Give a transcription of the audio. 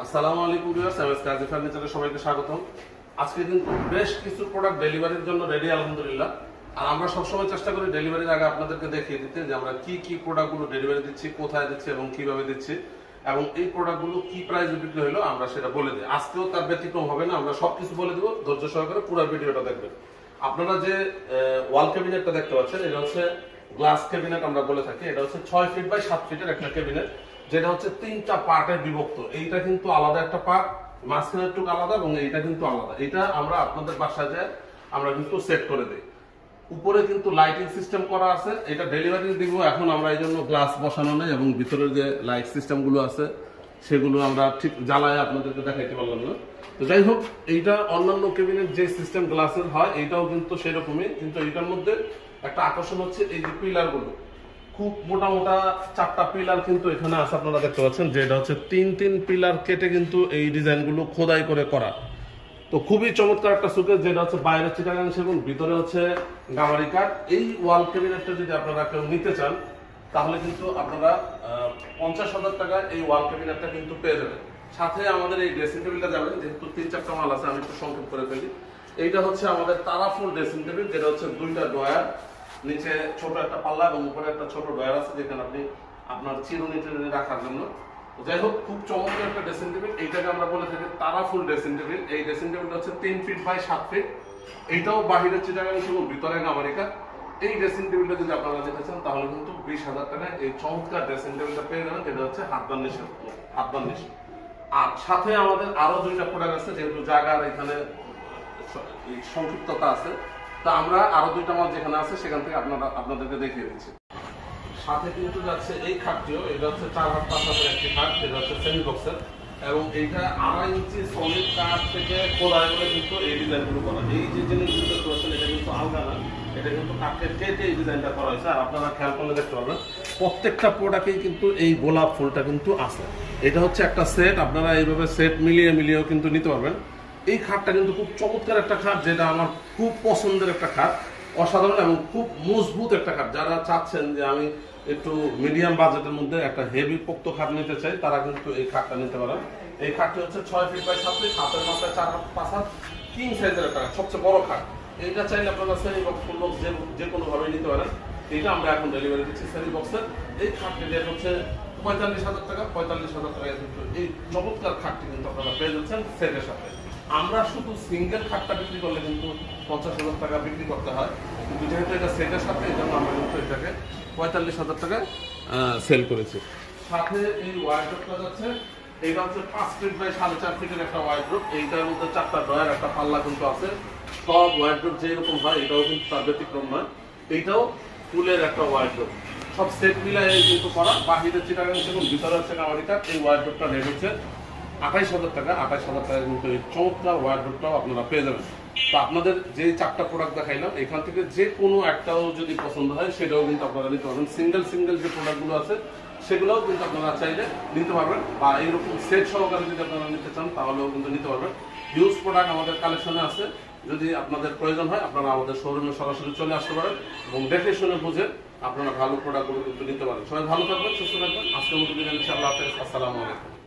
আসসালামু আলাইকুম ভিউয়ার্স, আমি কাজী ফার্নিচারে সবাইকে স্বাগতম। আজকে কিন্তু বেশ কিছু প্রোডাক্ট ডেলিভারির জন্য রেডি আলহামদুলিল্লাহ। আর আমরা সবসময় চেষ্টা করি ডেলিভারির আগে আপনাদেরকে দেখিয়ে দিতে যে আমরা কি কি প্রোডাক্টগুলো ডেলিভারি দিচ্ছি, কোথায় দিচ্ছি এবং কিভাবে দিচ্ছি, এবং এই প্রোডাক্টগুলো কি প্রাইসে বিক্রি হলো আমরা সেটা বলে দিই। আজকেও তার ব্যতিক্রম হবে না, আমরা সবকিছু বলে দেবো। ধৈর্য সহকারে পুরো ভিডিওটা দেখবেন। আপনারা যে ওয়াল ক্যাবিনেটটা দেখতে পাচ্ছেন, এটা হচ্ছে গ্লাস ক্যাবিনেট আমরা বলে থাকি। এটা হচ্ছে 6 ফিট বাই 7 ফিটের একটা ক্যাবিনেট, যেটা হচ্ছে 3টা পার্টে বিভক্ত। এইটা কিন্তু আলাদা একটা পার্ট, মাঝখানের টুক আলাদা এবং এইটা কিন্তু আলাদা। এটা আমরা আপনাদের বাসায় যায় আমরা কিন্তু সেট করে দিই। উপরে কিন্তু লাইটিং সিস্টেম করা আছে, এটা ডেলিভারি দিব। এখন আমরা এই জন্য গ্লাস বসানো নেই এবং ভিতরের যে লাইট সিস্টেম গুলো আছে সেগুলো আমরা ঠিক জ্বালায় আপনাদেরকে দেখাইতে পারলাম না। তো যাই হোক, এইটা অন্যান্য কেবিনের যে সিস্টেম গ্লাসের হয় এইটাও কিন্তু সেরকমই, কিন্তু এইটার মধ্যে একটা আকর্ষণ হচ্ছে এই যে পিলার গুলো। খুব মোটা মোটা 4টা পিলার কিন্তু এখানে আছে, আপনারা দেখতে পাচ্ছেন যে এটা হচ্ছে 3 পিলার কেটে কিন্তু এই ডিজাইন গুলো খোদাই করে করা। তো খুবই চমৎকার একটা সুকেস, যেটা হচ্ছে বাইরে চিটাগাং সেগুন, ভিতরে হচ্ছে গামারি কাঠ। এই ওয়াল ক্যাবিনেটটা যদি আপনারা কেউ নিতে চান তাহলে কিন্তু আপনারা 50,000 টাকায় এই ওয়াল ক্যাবিনেটটা কিন্তু পেয়ে যাবেন। সাথে আমাদের এই ড্রেসিং টেবিলটা যাবেন, যেহেতু 3-4টা মাল আছে আমি একটু সংক্ষেপ করে ফেলি। এইটা হচ্ছে আমাদের তারাফুল ড্রেসিং টেবিল, যেটা হচ্ছে 2টা ডয়ার, নিচে ছোট একটা পাল্লা এবং উপরে একটা ছোট ডয়ার আছে, যেখানে আপনি আপনার চিরুনি টিরুনি রাখার জন্য। যাই হোক, খুব চমৎকার একটা ড্রেসিং টেবিল। এইটাকে আমরা বলে থাকি তারাফুল ড্রেসিং টেবিল। এই ড্রেসিং টেবিলটা হচ্ছে 3 ফিট বাই 7 ফিট। এইটাও বাহিরে চিটাগাং এবং ভিতরে আমেরিকা। এই ড্রেসিং টেবিলটা যদি আপনারা নিতে চান তাহলে কিন্তু 20,000 টাকায় এই চমৎকার ড্রেসিং টেবিলটা পেয়ে যাবেন, যেটা হচ্ছে হাত বার্নিশ। আর সাথে আমাদের আরো 2টা প্রোডাক্ট আছে, যেহেতু জায়গার এখানে সংক্ষিপ্ততা আছে, তা আমরা আরো 2টা মাল যেখানে আছে সেখান থেকে আপনাদেরকে দেখিয়ে দিচ্ছি। সাথে কিন্তু যাচ্ছে এই খাটটিও, এটা হচ্ছে 4 হাত 5 হাতের একটি খাট, যেটা হচ্ছে সেমি বক্সের, এবং এইটা 2.5 ইঞ্চি সলিড কাঠ থেকে খোদাই করে কিন্তু এই ডিজাইনগুলো করা। এই যে জিনিসগুলো করেছেন এটা কিন্তু আলগা না, এটা কিন্তু কাঠকে কেটে এই ডিজাইনটা করা হয়েছে। আর আপনারা খেয়াল করলে দেখতে পাবেন প্রত্যেকটা প্রোডাক্টেই কিন্তু এই গোলাপ ফুলটা কিন্তু আছে। এটা হচ্ছে একটা সেট, আপনারা এইভাবে সেট মিলিয়েও কিন্তু নিতে পারবেন। এই খাটটা কিন্তু খুব চমৎকার একটা খাট, যেটা আমার খুব পছন্দের একটা খাট, অসাধারণ এবং খুব মজবুত একটা খাট। যারা চাচ্ছেন যে আমি একটু মিডিয়াম বাজেটের মধ্যে একটা হেভি পোক্ত খাট নিতে চাই, তারা কিন্তু এই খাটটা নিতে পারেন। এই খাটটি হচ্ছে 6 ফিট বাই 7 ফিট, হাতের মাথায় 4 হাত 5 হাত, কিং সাইজের একটা খাট, সবচেয়ে বড় খাট। এইটা চাইলে আপনারা সেমি বক্স যে কোনো ভাবে নিতে পারেন। এইটা আমরা এখন ডেলিভারি দিচ্ছি সেমি বক্সের। এই খাটটি রেট হচ্ছে 45,000 টাকা। 45,000 টাকায় কিন্তু এই চমৎকার খাটটি কিন্তু আপনারা পেয়ে যাচ্ছেন সেটের সাথে। আমরা শুধু সিঙ্গেল খাটটা বিক্রি করলে কিন্তু 50,000 টাকা বিক্রি করতে হয়, কিন্তু যেহেতু এটা সেটের সাথে এই জন্য আমরা কিন্তু এটাকে 45,000 টাকায় সেল করেছি। সাথে এই ওয়ার্ডরোবটা যাচ্ছে, এইটা হচ্ছে 5 ফিট বাই 4.5 ফিটের একটা ওয়ার্ডরোব। এইটার মধ্যে 4টা ডয়ার, একটা পাল্লা কিন্তু আছে। সব ওয়ার্ডরোব যেরকম হয় এটাও কিন্তু তার ব্যতিক্রম নয়। এইটাও ফুলের একটা ওয়ার্ডরোব, সব সেট মিলাই কিন্তু করা। বাহিরে চিটাগাং এবং ভিতরে হচ্ছে আমেরিকা। এই ওয়ার্ডরোবটা রেট হচ্ছে 28,000 টাকা। 28,000 টাকা কিন্তু এই চমৎকার ওয়ার্ডরোবটাও আপনারা পেয়ে যাবেন। তো আপনাদের যে 4টা প্রোডাক্ট দেখাইলাম এখান থেকে যে কোনো একটাও যদি পছন্দ হয় সেটাও কিন্তু আপনারা নিতে পারবেন। সিঙ্গেল যে প্রোডাক্টগুলো আছে সেগুলোও কিন্তু আপনারা চাইলে নিতে পারবেন, বা এইরকম সেট সহকারে যদি আপনারা নিতে চান তাহলেও কিন্তু নিতে পারবেন। হিউজ প্রোডাক্ট আমাদের কালেকশনে আছে। যদি আপনাদের প্রয়োজন হয় আপনারা আমাদের শোরুমে সরাসরি চলে আসতে পারেন এবং দেখে শুনে বুঝে আপনারা ভালো প্রোডাক্টগুলো কিন্তু নিতে পারেন। সবাই ভালো থাকবেন, সুস্থ থাকবেন। আজকের মতো বিদায় নিচ্ছি। আল্লাহ হাফেজ, আসসালামু আলাইকুম।